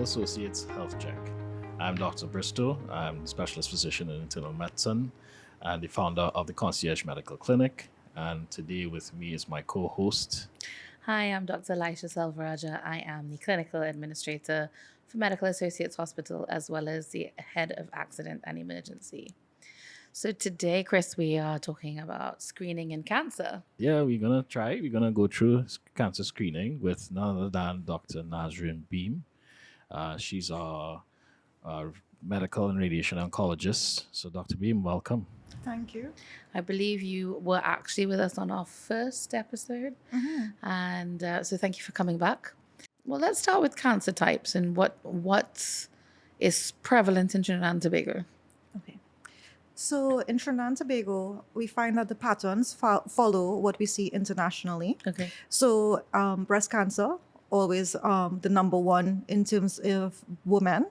Associates Health Check. I'm Dr. Bristow. I'm specialist physician in internal medicine and the founder of the Concierge Medical Clinic. And today with me is my co-host. Hi, I'm Dr. Laisha Salvaraja. I am the clinical administrator for Medical Associates Hospital as well as the head of accident and emergency. So today, Chris, we are talking about screening and cancer. Yeah, we're gonna go through cancer screening with none other than Dr. Nazreen Bhim. She's our medical and radiation oncologist. So Dr. Bhim, welcome. Thank you. I believe you were actually with us on our first episode. And so thank you for coming back. Well, let's start with cancer types and what is prevalent in Trinidad and Tobago. Okay. So in Trinidad and Tobago, we find that the patterns follow what we see internationally. Okay. So breast cancer, always the number one in terms of women.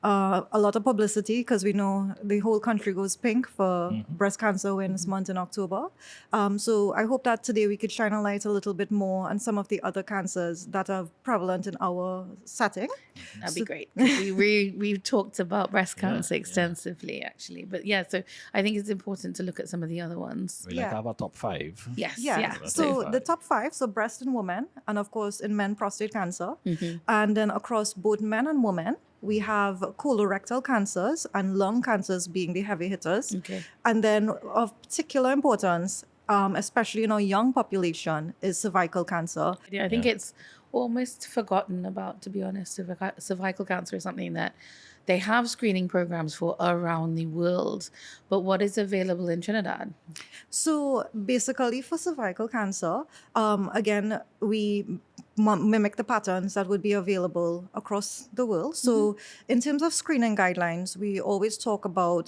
A lot of publicity because we know the whole country goes pink for breast cancer awareness month in October. So I hope that today we could shine a light a little bit more on some of the other cancers that are prevalent in our setting. That'd be great. We've talked about breast cancer extensively, actually. But yeah, so I think it's important to look at some of the other ones. We have our top 5. Yes. Yeah. So the top 5, so breast in women, and of course in men, prostate cancer. And then across both men and women, we have colorectal cancers and lung cancers being the heavy hitters. Okay. And then of particular importance, especially in our young population, is cervical cancer. Yeah, I think it's almost forgotten about, to be honest. Cervical cancer is something that they have screening programs for around the world. But what is available in Trinidad? So basically for cervical cancer, again, we mimic the patterns that would be available across the world. So in terms of screening guidelines, we always talk about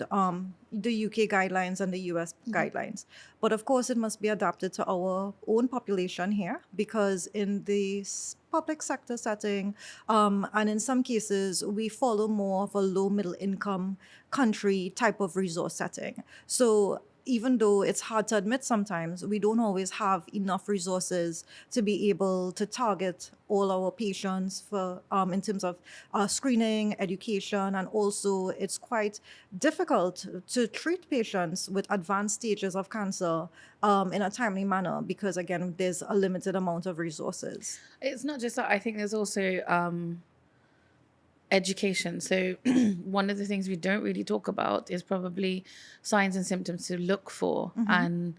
the UK guidelines and the US guidelines. But of course, it must be adapted to our own population here because in the public sector setting, and in some cases, we follow more of a low middle income country type of resource setting. So even though it's hard to admit sometimes, we don't always have enough resources to be able to target all our patients for in terms of screening, education, and also it's quite difficult to treat patients with advanced stages of cancer in a timely manner because, again, there's a limited amount of resources. It's not just that. I think there's also education. So one of the things we don't really talk about is probably signs and symptoms to look for. And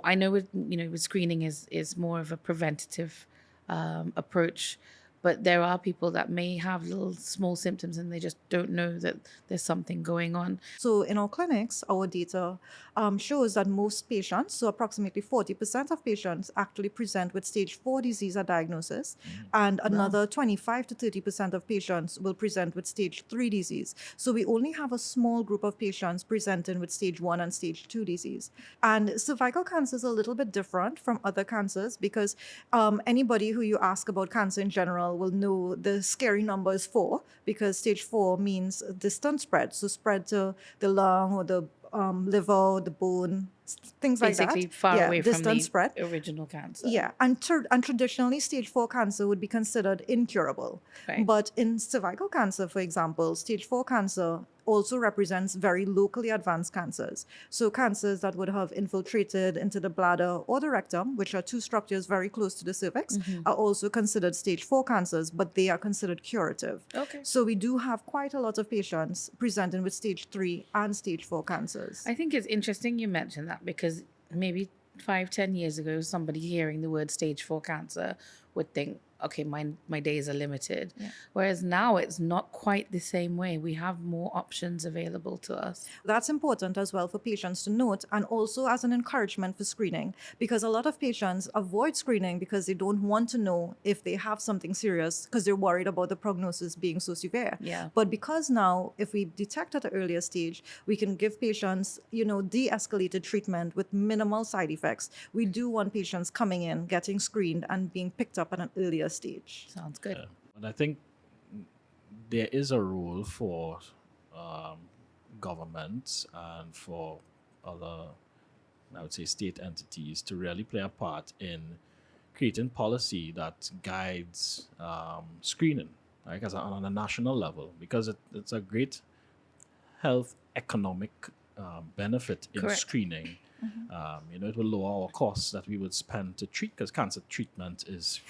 I know with screening is more of a preventative approach, but there are people that may have little small symptoms and they just don't know that there's something going on. So in our clinics, our data shows that most patients, so approximately 40% of patients actually present with stage 4 disease at diagnosis, and another 25 to 30% of patients will present with stage 3 disease. So we only have a small group of patients presenting with stage 1 and stage 2 disease. And cervical cancer is a little bit different from other cancers because anybody who you ask about cancer in general will know the scary number is 4 because stage 4 means distant spread, so spread to the lung or the liver, the bone, things like that. Basically far away from the spread. original cancer. Yeah, and traditionally, stage 4 cancer would be considered incurable. Right. But in cervical cancer, for example, stage 4 cancer also represents very locally advanced cancers. So cancers that would have infiltrated into the bladder or the rectum, which are two structures very close to the cervix, are also considered stage 4 cancers, but they are considered curative. Okay. So we do have quite a lot of patients presenting with stage 3 and stage 4 cancers. I think it's interesting you mentioned that because maybe 5-10 years ago, somebody hearing the word stage 4 cancer would think, okay, my days are limited. Yeah. Whereas now it's not quite the same way. We have more options available to us. That's important as well for patients to note, and also as an encouragement for screening, because a lot of patients avoid screening because they don't want to know if they have something serious because they're worried about the prognosis being so severe. Yeah. But because now, if we detect at an earlier stage, we can give patients, de-escalated treatment with minimal side effects. We do want patients coming in, getting screened, and being picked up at an earlier stage. Sounds good. But I think there is a role for governments and for other, I would say, state entities to really play a part in creating policy that guides screening. like on a national level, because it's a great health economic benefit in Correct. screening. It will lower our costs that we would spend to treat, because cancer treatment is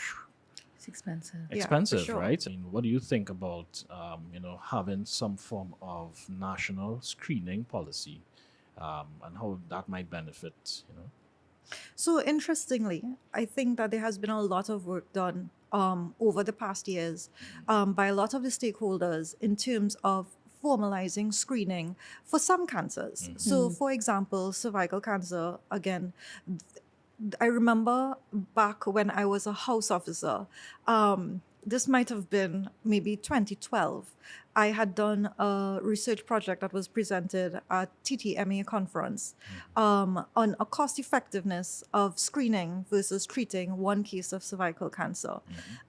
It's expensive. Yeah, for expensive, sure. right? I mean, what do you think about having some form of national screening policy, and how that might benefit? So interestingly, I think that there has been a lot of work done over the past years by a lot of the stakeholders in terms of formalizing screening for some cancers. So, for example, cervical cancer, again, I remember back when I was a house officer, this might have been maybe 2012. I had done a research project that was presented at TTMA conference on a cost effectiveness of screening versus treating one case of cervical cancer.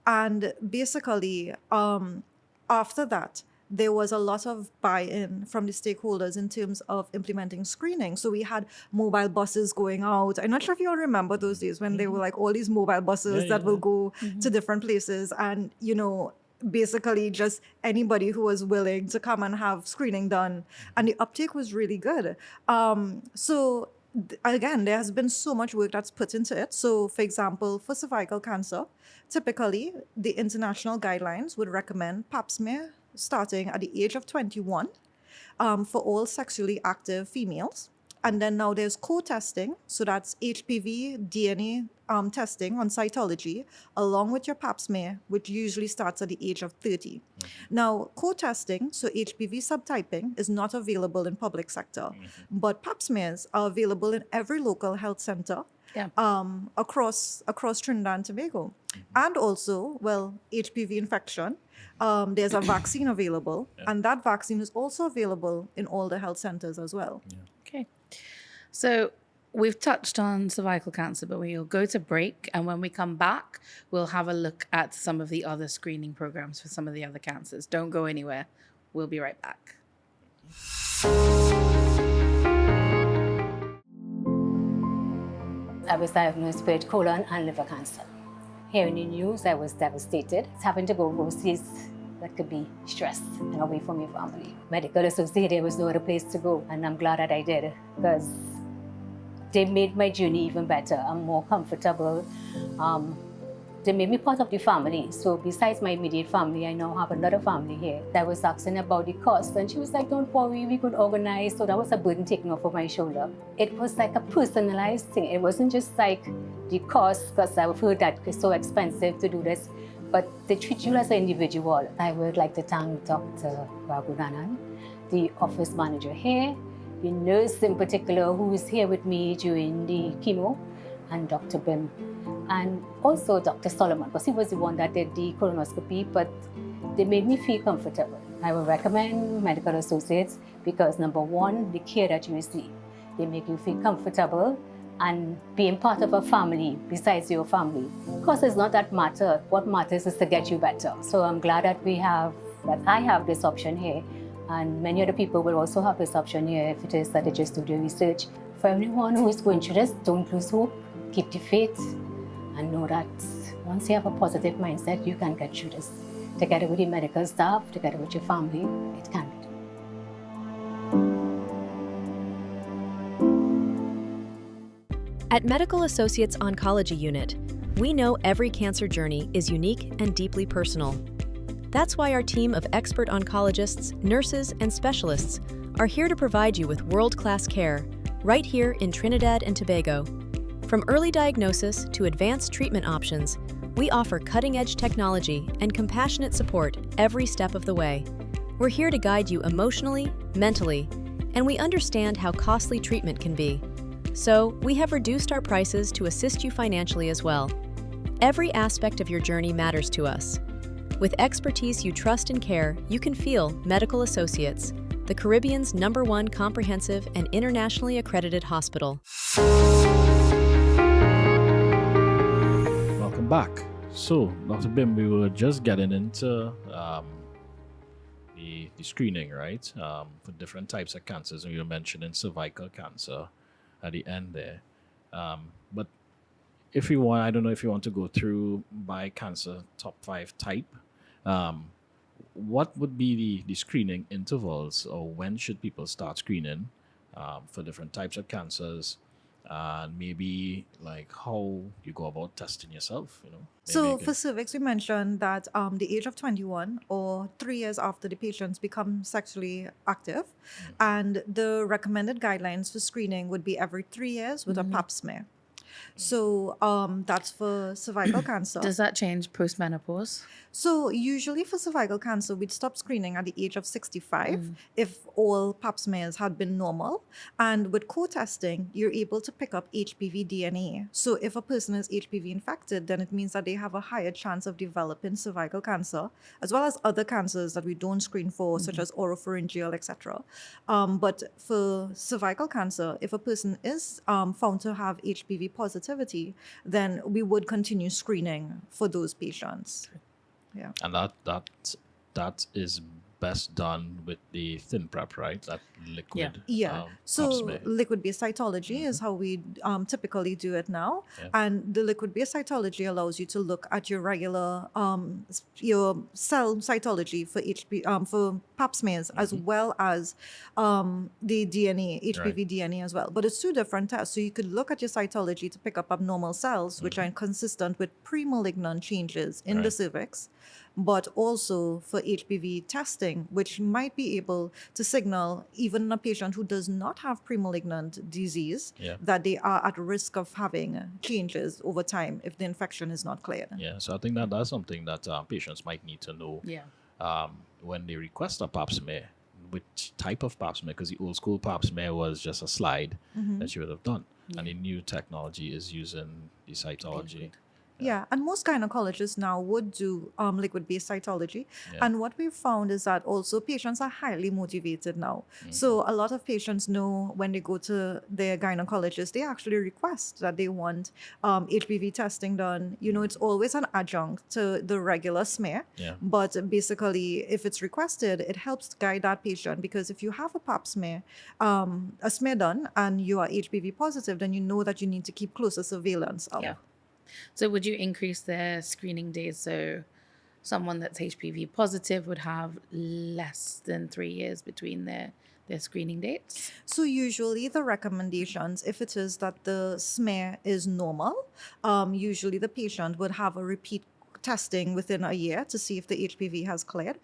And basically, after that, there was a lot of buy-in from the stakeholders in terms of implementing screening. So we had mobile buses going out. I'm not sure if you all remember those days when there were like all these mobile buses that will go to different places, and basically just anybody who was willing to come and have screening done, and the uptake was really good. Again, there has been so much work that's put into it. So, for example, for cervical cancer, typically the international guidelines would recommend pap smear starting at the age of 21 for all sexually active females. And then now there's co-testing, so that's HPV DNA testing on cytology, along with your pap smear, which usually starts at the age of 30. Now, co-testing, so HPV subtyping, is not available in public sector, but pap smears are available in every local health center across Trinidad and Tobago. And also, HPV infection, there's a vaccine available, and that vaccine is also available in all the health centers as well. Okay. So we've touched on cervical cancer, but we'll go to break. And when we come back, we'll have a look at some of the other screening programs for some of the other cancers. Don't go anywhere. We'll be right back. I was diagnosed with colon and liver cancer. Hearing the news, I was devastated. Having to go overseas, that could be stress and away from your family. Medical associate, there was no other place to go, and I'm glad that I did, because they made my journey even better. I'm more comfortable. They made me part of the family. So besides my immediate family, I now have another family here. I was asking about the cost, and she was like, don't worry, we could organize. So that was a burden taken off of my shoulder. It was like a personalized thing. It wasn't just like the cost, because I've heard that it's so expensive to do this, but they treat you as an individual. I would like to thank Dr. Raghunandan, the office manager here, the nurse in particular who is here with me during the chemo, and Dr. Bhim. And also Dr. Solomon, because he was the one that did the colonoscopy, but they made me feel comfortable. I would recommend medical associates because, number one, the care that you receive. They make you feel comfortable, and being part of a family besides your family. Because it's not that matter. What matters is to get you better. So I'm glad that I have this option here, and many other people will also have this option here if it is that they just do their research. For everyone who is going through this, don't lose hope, keep the faith, and know that once you have a positive mindset, you can get through this. Together with the medical staff, together with your family, it can be done. At Medical Associates Oncology Unit, we know every cancer journey is unique and deeply personal. That's why our team of expert oncologists, nurses, and specialists are here to provide you with world-class care right here in Trinidad and Tobago. From early diagnosis to advanced treatment options, we offer cutting-edge technology and compassionate support every step of the way. We're here to guide you emotionally, mentally, and we understand how costly treatment can be. So, we have reduced our prices to assist you financially as well. Every aspect of your journey matters to us. With expertise you trust and care, you can feel Medical Associates, the Caribbean's #1 comprehensive and internationally accredited hospital. Welcome back. So, Dr. Bhim, we were just getting into the screening, right, for different types of cancers, and you were mentioning cervical cancer at the end there. But if you want, I don't know if you want to go through by cancer top 5 type. what would be the screening intervals, or when should people start screening for different types of cancers? And maybe like how you go about testing yourself, Maybe So you for can- cervix, we mentioned that the age of 21 or 3 years after the patients become sexually active, and the recommended guidelines for screening would be every 3 years with a pap smear. So that's for cervical cancer. Does that change post-menopause? So usually for cervical cancer, we'd stop screening at the age of 65 if all pap smears had been normal. And with co-testing, you're able to pick up HPV DNA. So if a person is HPV infected, then it means that they have a higher chance of developing cervical cancer, as well as other cancers that we don't screen for, such as oropharyngeal, etc. But for cervical cancer, if a person is found to have HPV positivity, then we would continue screening for those patients. Yeah. and that is best done with the thin prep, right? That liquid. Yeah. pap So smear. liquid-based cytology is how we typically do it now, and the liquid-based cytology allows you to look at your regular your cell cytology for for pap smears as well as the DNA, HPV DNA as well. But it's two different tests. So you could look at your cytology to pick up abnormal cells, which are inconsistent with pre-malignant changes in the Right. cervix, but also for HPV testing, which might be able to signal even a patient who does not have pre-malignant disease Yeah. that they are at risk of having changes over time if the infection is not cleared. Yeah, so I think that's something that patients might need to know Yeah. when they request a pap smear, which type of pap smear, because the old school pap smear was just a slide that you would have done. And the new technology is using the cytology. Yeah, and most gynecologists now would do liquid-based cytology. Yeah. And what we've found is that also patients are highly motivated now. So a lot of patients know when they go to their gynecologist, they actually request that they want HPV testing done. It's always an adjunct to the regular smear. Yeah. But basically, if it's requested, it helps guide that patient, because if you have a pap smear, a smear done, and you are HPV positive, then you know that you need to keep closer surveillance of. Yeah. So would you increase their screening days so someone that's HPV positive would have less than 3 years between their screening dates? So usually the recommendations, if it is that the smear is normal, usually the patient would have a repeat testing within a year to see if the HPV has cleared.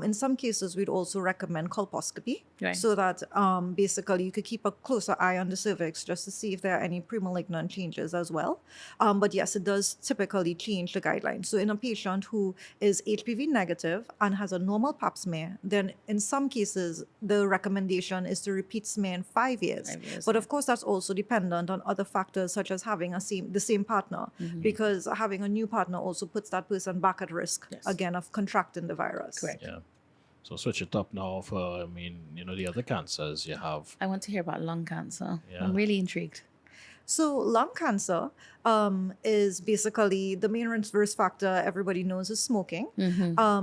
In some cases, we'd also recommend colposcopy, Right. so that basically you could keep a closer eye on the cervix just to see if there are any premalignant changes as well. But yes, it does typically change the guidelines. So in a patient who is HPV negative and has a normal pap smear, then in some cases, the recommendation is to repeat smear in 5 years. 5 years, But of course, that's also dependent on other factors such as having the same partner, because having a new partner also puts that person back at risk Yes. again of contracting the virus. Correct. Yeah. So switch it up now for, the other cancers you have. I want to hear about lung cancer. Yeah. I'm really intrigued. So lung cancer is basically the main risk factor everybody knows is smoking.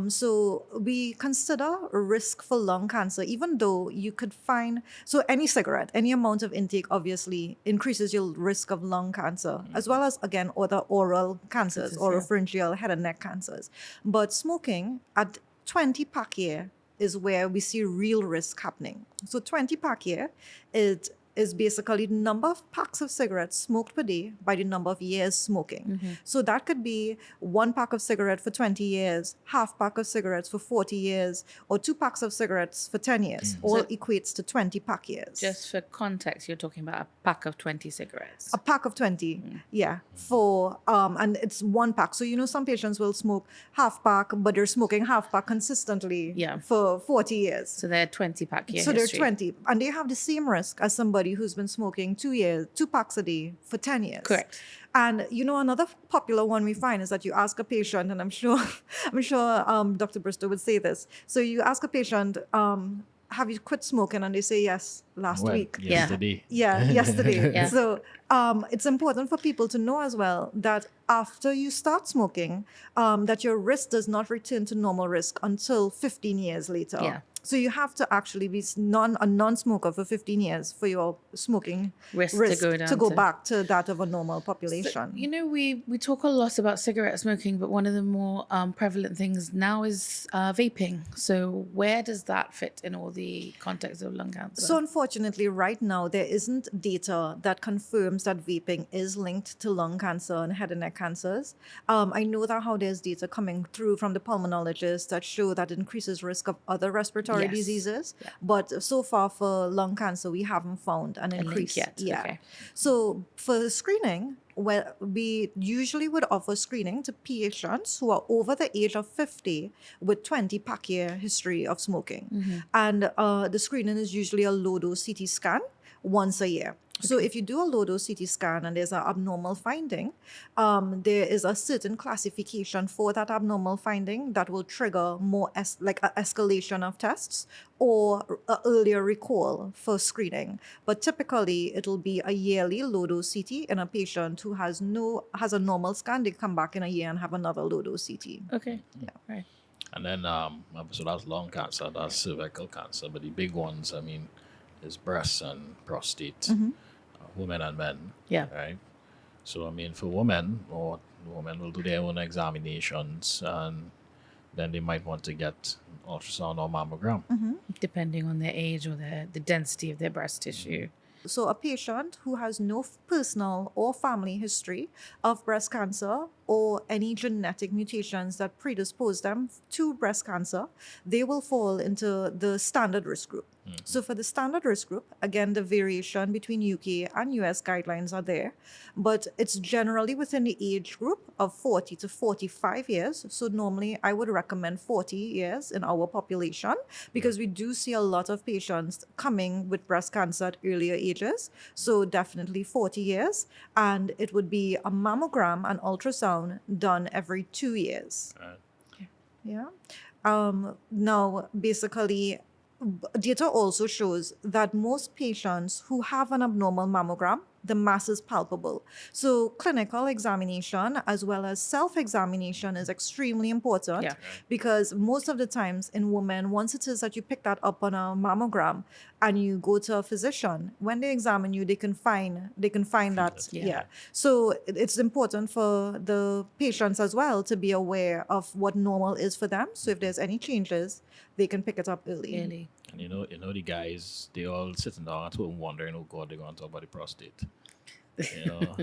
So we consider a risk for lung cancer, even though you could find, so any cigarette, any amount of intake obviously increases your risk of lung cancer, as well as, again, other oral cancers, oropharyngeal, head and neck cancers. But smoking at 20 pack year is where we see real risk happening. So 20 pack year is basically the number of packs of cigarettes smoked per day by the number of years smoking. So that could be 1 pack of cigarette for 20 years, half pack of cigarettes for 40 years, or 2 packs of cigarettes for 10 years. All equates to 20 pack years. Just for context, you're talking about a pack of 20 cigarettes. A pack of 20, yeah, for and it's 1 pack. So some patients will smoke half pack, but they're smoking half pack consistently for 40 years. So they're 20 pack year So they're history. 20, and they have the same risk as somebody who's been smoking 2 packs a day for 10 years. Correct. And another popular one we find is that you ask a patient, and I'm sure Dr. Bristow would say this. So you ask a patient, have you quit smoking? And they say yes, last Well, week. yesterday. Yeah, yesterday. Yeah. So it's important for people to know as well that after you start smoking, that your risk does not return to normal risk until 15 years later. Yeah. So you have to actually be a non-smoker for 15 years for your smoking Risk risk to go down to go to- back to that of a normal So, population. you know, we talk a lot about cigarette smoking, but one of the more prevalent things now is vaping. So where does that fit in all the context of lung cancer? So unfortunately, right now, there isn't data that confirms that vaping is linked to lung cancer and head and neck cancers. I know that how there's data coming through from the pulmonologists that show that increases risk of other respiratory Yes. diseases. Yeah. But so far for lung cancer, we haven't found an link increase yet, okay. So for screening, well, we usually would offer screening to patients who are over the age of 50 with 20 pack year history of smoking. And the screening is usually a low-dose CT scan once a year. So if you do a low-dose CT scan and there's an abnormal finding, there is a certain classification for that abnormal finding that will trigger more like an escalation of tests or a earlier recall for screening. But typically, it'll be a yearly low-dose CT in a patient who has a normal scan. They come back in a year and have another low-dose CT. Okay. Right. And then, so that's lung cancer, that's cervical cancer, but the big ones, I mean, is breast and prostate, women and men. Yeah. Right. So, I mean, for women, women will do their own examinations, and then they might want to get ultrasound or mammogram. Depending on their age or the density of their breast tissue. So a patient who has no personal or family history of breast cancer or any genetic mutations that predispose them to breast cancer, they will fall into the standard risk group. So for the standard risk group, again, the variation between UK and US guidelines are there, but it's generally within the age group of 40 to 45 years. So normally I would recommend 40 years in our population because we do see a lot of patients coming with breast cancer at earlier ages. So definitely 40 years. And it would be a mammogram and ultrasound done every 2 years. Yeah. Now, basically, data also shows that most patients who have an abnormal mammogram, the mass is palpable. So clinical examination as well as self-examination is extremely important Yeah. because most of the times in women, once it is that you pick that up on a mammogram and you go to a physician, when they examine you, they can find that. Yeah. So it's important for the patients as well to be aware of what normal is for them. So if there's any changes, they can pick it up early. Really. And you know the guys, they all sitting down at home wondering, oh God, they're going to talk about the prostate. You know,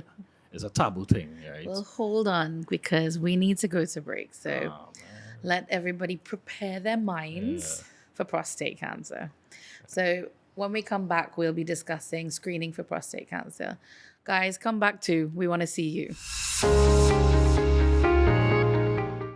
it's a taboo thing, right? Well, hold on, because we need to go to break. So Man. let everybody prepare their minds for prostate cancer. So when we come back, we'll be discussing screening for prostate cancer. Guys, come back too. We want to see you.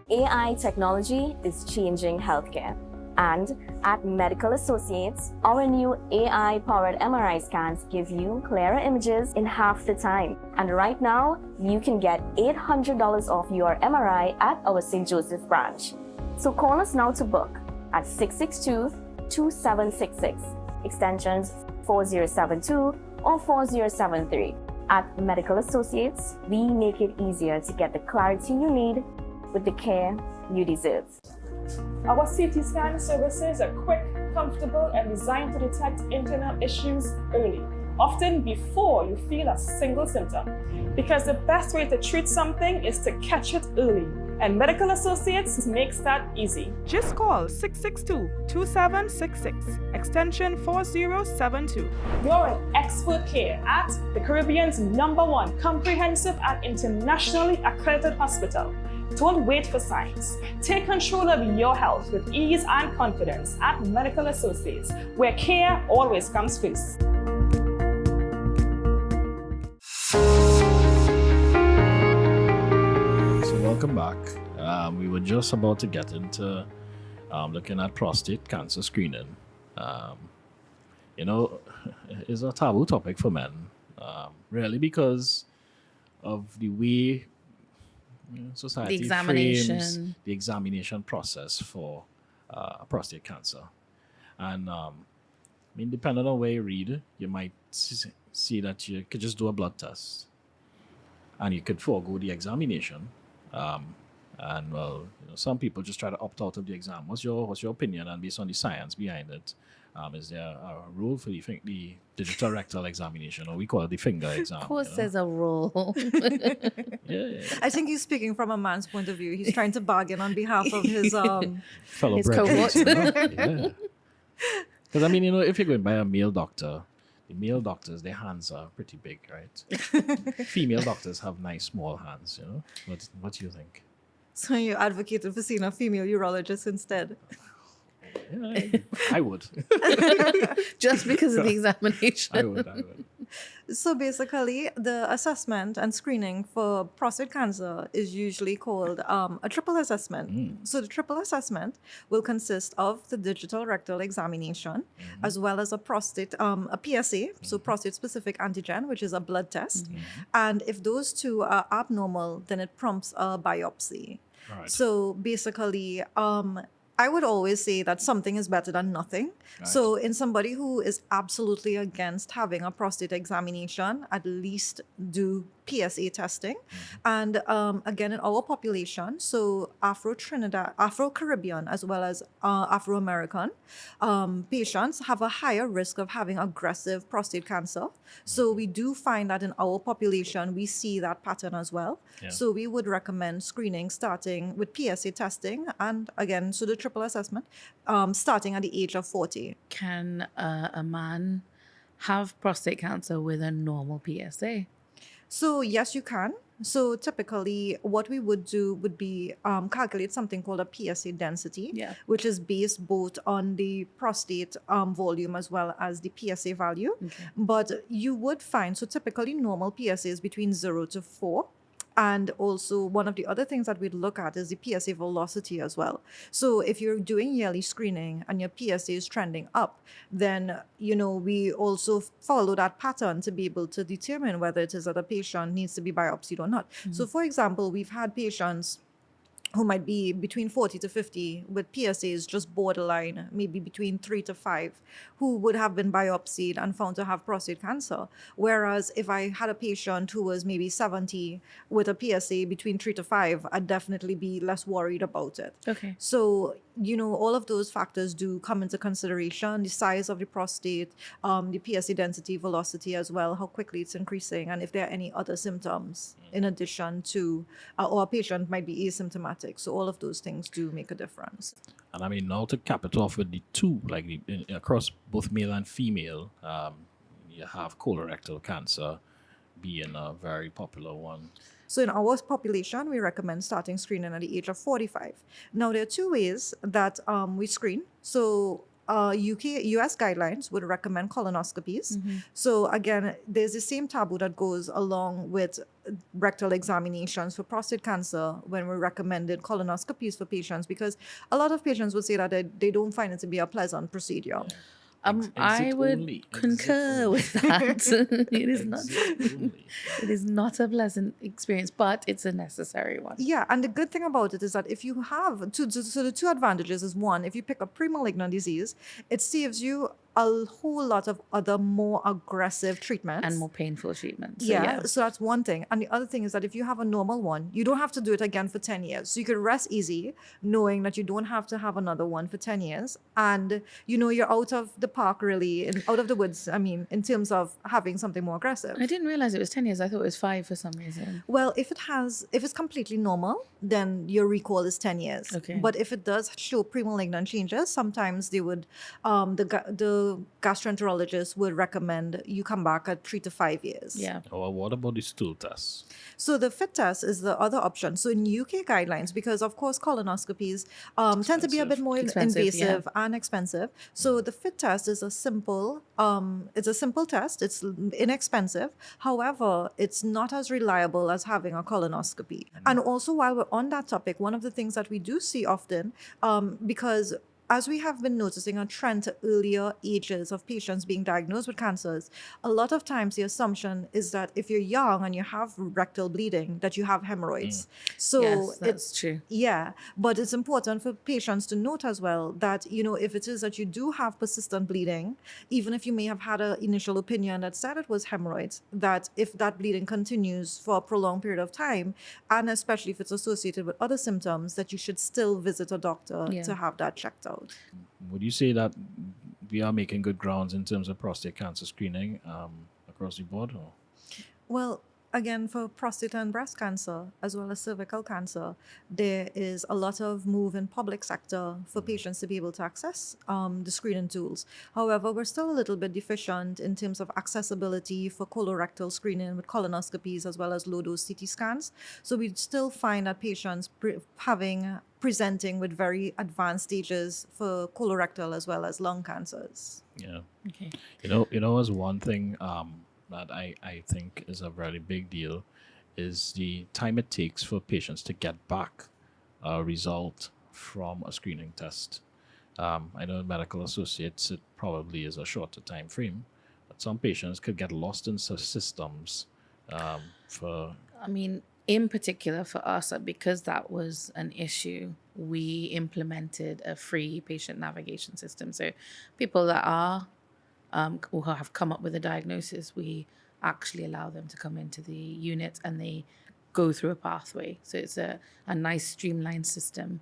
AI technology is changing healthcare. And at Medical Associates, our new AI-powered MRI scans give you clearer images in half the time. And right now, you can get $800 off your MRI at our St. Joseph branch. So call us now to book at 662-2766, extensions 4072 or 4073. At Medical Associates, we make it easier to get the clarity you need with the care you deserve. Our CT scan services are quick, comfortable, and designed to detect internal issues early, often before you feel a single symptom. Because the best way to treat something is to catch it early, and Medical Associates makes that easy. Just call 662-2766, extension 4072. You're in expert care at the Caribbean's #1 comprehensive and internationally accredited hospital. Don't wait for signs. Take control of your health with ease and confidence at Medical Associates, where care always comes first. So welcome back. We were just about to get into looking at prostate cancer screening. You know, it's a taboo topic for men, really, because of the way society The frames examination. the examination process for prostate cancer. And I mean, depending on where you read, you might see that you could just do a blood test and you could forego the examination And well, some people just try to opt out of the exam. What's your opinion? And based on the science behind it, is there a rule for the digital rectal examination, or we call it the finger exam? Of course, there's a rule. Yeah. I think he's speaking from a man's point of view. He's trying to bargain on behalf of his Fellow His brethren, cohort. Yeah. Because I mean, if you're going by a male doctor, the male doctors, their hands are pretty big, right? Female doctors have nice small hands. What do you think? So you advocated for seeing a female urologist instead. Yeah, I would. Just because of the examination. I would. So basically, the assessment and screening for prostate cancer is usually called a triple assessment. So the triple assessment will consist of the digital rectal examination, as well as a PSA, so prostate-specific antigen, which is a blood test. And if those two are abnormal, then it prompts a biopsy. Right. So basically, I would always say that something is better than nothing. Right. So in somebody who is absolutely against having a prostate examination, at least do PSA testing. And again, in our population, so Afro-Caribbean, as well as Afro-American patients have a higher risk of having aggressive prostate cancer. So we do find that in our population, we see that pattern as well. Yeah. So we would recommend screening starting with PSA testing. And again, so the triple assessment, starting at the age of 40. Can a man have prostate cancer with a normal PSA? So yes, you can. So typically what we would do would be calculate something called a PSA density, which is based both on the prostate volume as well as the PSA value. But you would find, so typically normal PSA is between 0 to 4. And also one of the other things that we'd look at is the PSA velocity as well. So if you're doing yearly screening and your PSA is trending up, then, we also follow that pattern to be able to determine whether it is that a patient needs to be biopsied or not. So for example, we've had patients who might be between 40 to 50 with PSAs just borderline, maybe between 3 to 5, who would have been biopsied and found to have prostate cancer. Whereas if I had a patient who was maybe 70 with a PSA between 3 to 5, I'd definitely be less worried about it. Okay. So, all of those factors do come into consideration, the size of the prostate, the PSA density, velocity as well, how quickly it's increasing, and if there are any other symptoms in addition to, or a patient might be asymptomatic. So all of those things do make a difference. And I mean, now to cap it off with the two, like across both male and female, you have colorectal cancer being a very popular one. So in our population, we recommend starting screening at the age of 45. Now, there are two ways that we screen. So US guidelines would recommend colonoscopies. So again, there's the same taboo that goes along with rectal examinations for prostate cancer when we recommended colonoscopies for patients, because a lot of patients would say that they don't find it to be a pleasant procedure. I would concur with that. It is not a pleasant experience, but it's a necessary one. Yeah, and the good thing about it is that if you have, so the two advantages is one, if you pick a pre-malignant disease, it saves you a whole lot of other more aggressive treatments. And more painful treatments. So that's one thing. And the other thing is that if you have a normal one, you don't have to do it again for 10 years. So you can rest easy knowing that you don't have to have another one for 10 years. And, you're out of the park really, and out of the woods, in terms of having something more aggressive. I didn't realize it was 10 years. I thought it was 5 for some reason. Well, if it's completely normal, then your recall is 10 years. Okay. But if it does show pre-malignant changes, sometimes they would, the gastroenterologist would recommend you come back at 3 to 5 years. Yeah. Or what about the stool test? So the FIT test is the other option. So in UK guidelines, because of course colonoscopies tend to be a bit more invasive and expensive. So the FIT test is a simple test. It's inexpensive. However, it's not as reliable as having a colonoscopy. And also while we're on that topic, one of the things that we do see often, because as we have been noticing a trend to earlier ages of patients being diagnosed with cancers, a lot of times the assumption is that if you're young and you have rectal bleeding, that you have hemorrhoids. So Yes, that's true. yeah, but it's important for patients to note as well that, if it is that you do have persistent bleeding, even if you may have had an initial opinion that said it was hemorrhoids, that if that bleeding continues for a prolonged period of time, and especially if it's associated with other symptoms, that you should still visit a doctor Yeah. to have that checked out. Would you say that we are making good grounds in terms of prostate cancer screening across the board? Or? Well, again, for prostate and breast cancer, as well as cervical cancer, there is a lot of move in public sector for patients to be able to access the screening tools. However, we're still a little bit deficient in terms of accessibility for colorectal screening with colonoscopies as well as low-dose CT scans. So we still find that patients presenting with very advanced stages for colorectal as well as lung cancers. Yeah. Okay. As one thing that I think is a very big deal is the time it takes for patients to get back a result from a screening test. I know in medical associates it probably is a shorter time frame, but some patients could get lost in systems for. I mean, in particular for us, because that was an issue, we implemented a free patient navigation system. So people that are who have come up with a diagnosis, we actually allow them to come into the unit and they go through a pathway. So it's a nice streamlined system.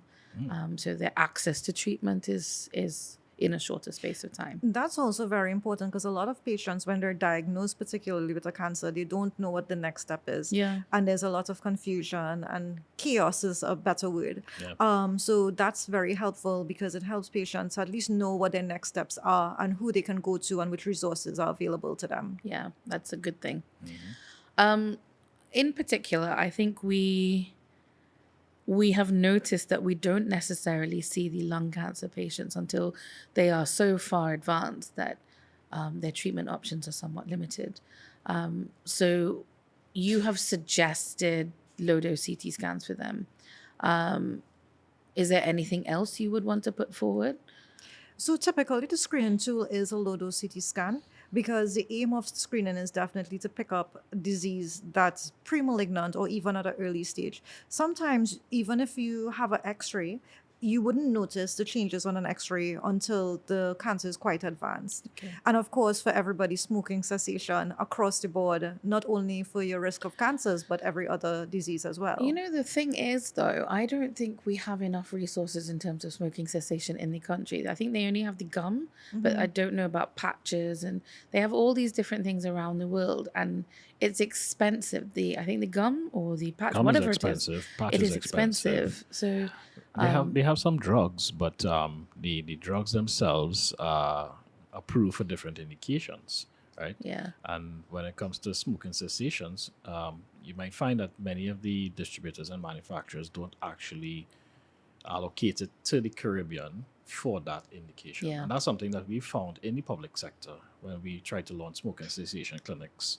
So their access to treatment is in a shorter space of time. That's also very important because a lot of patients, when they're diagnosed, particularly with a cancer, they don't know what the next step is. Yeah. And there's a lot of confusion, and chaos is a better word. Yeah. So that's very helpful because it helps patients at least know what their next steps are and who they can go to and which resources are available to them. Yeah, that's a good thing. In particular, I think we have noticed that we don't necessarily see the lung cancer patients until they are so far advanced that their treatment options are somewhat limited. So you have suggested low-dose CT scans for them. Is there anything else you would want to put forward? So typically the screening tool is a low-dose CT scan because the aim of screening is definitely to pick up disease that's pre-malignant or even at an early stage. Sometimes, even if you have an X-ray, you wouldn't notice the changes on an X-ray until the cancer is quite advanced. Okay. And of course, for everybody, smoking cessation across the board, not only for your risk of cancers, but every other disease as well. The thing is, though, I don't think we have enough resources in terms of smoking cessation in the country. I think they only have the gum, but I don't know about patches, and they have all these different things around the world, and it's expensive. I think the gum or the patch, Gum whatever is it is, expensive. Patch it is is expensive. So They have some drugs, but the drugs themselves are approved for different indications, right? yeah, And when it comes to smoking cessations, you might find that many of the distributors and manufacturers don't actually allocate it to the Caribbean for that indication. Yeah. And that's something that we found in the public sector when we tried to launch smoking cessation clinics.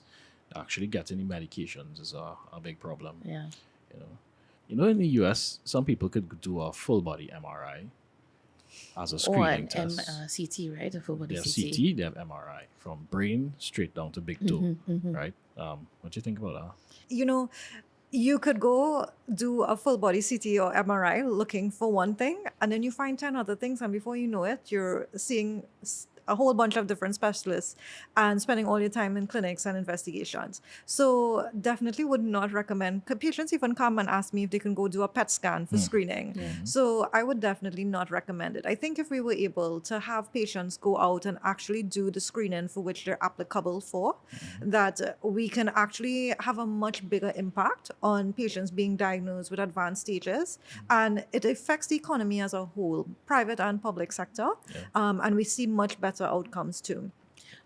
Actually getting the medications is a big problem. yeah. In the US, some people could do a full body MRI as a Or screening an test. CT, right? A full They body have CT. CT, they have MRI, from brain straight down to big toe, right? What do you think about that? You could go do a full body CT or MRI looking for one thing, and then you find 10 other things, and before you know it, you're seeing a whole bunch of different specialists and spending all your time in clinics and investigations. So definitely would not recommend. Patients even come and ask me if they can go do a PET scan for screening. So I would definitely not recommend it. I think if we were able to have patients go out and actually do the screening for which they're applicable for, that we can actually have a much bigger impact on patients being diagnosed with advanced stages. And it affects the economy as a whole, private and public sector. And we see much better outcomes too.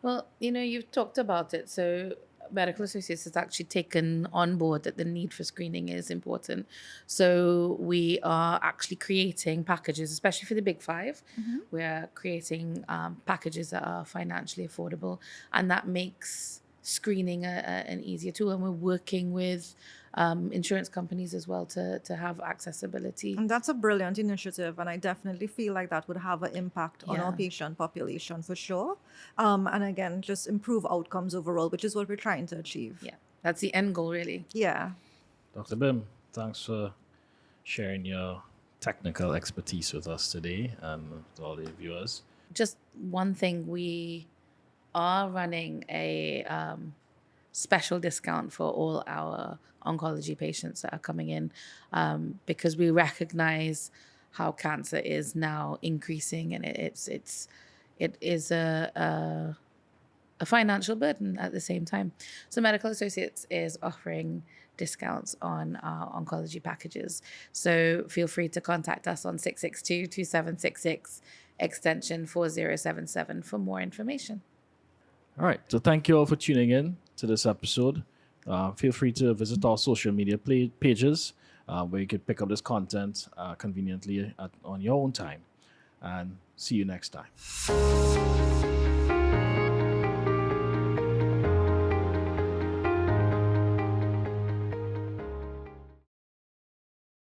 Well, you've talked about it. So Medical Associates has actually taken on board that the need for screening is important. So we are actually creating packages, especially for the big five. We're creating packages that are financially affordable, and that makes screening an easier tool. And we're working with insurance companies as well to have accessibility. And that's a brilliant initiative, and I definitely feel like that would have an impact on our Yeah. patient population for sure. And again, just improve outcomes overall, which is what we're trying to achieve. Yeah, that's the end goal, really. Yeah. Dr. Bhim, thanks for sharing your technical expertise with us today and with all the viewers. Just one thing, we are running a special discount for all our oncology patients that are coming in, because we recognize how cancer is now increasing, and it is a financial burden at the same time. So Medical Associates is offering discounts on our oncology packages. So feel free to contact us on 662-2766 extension 4077 for more information. All right. So thank you all for tuning in to this episode. Feel free to visit our social media pages where you can pick up this content conveniently on your own time. And see you next time.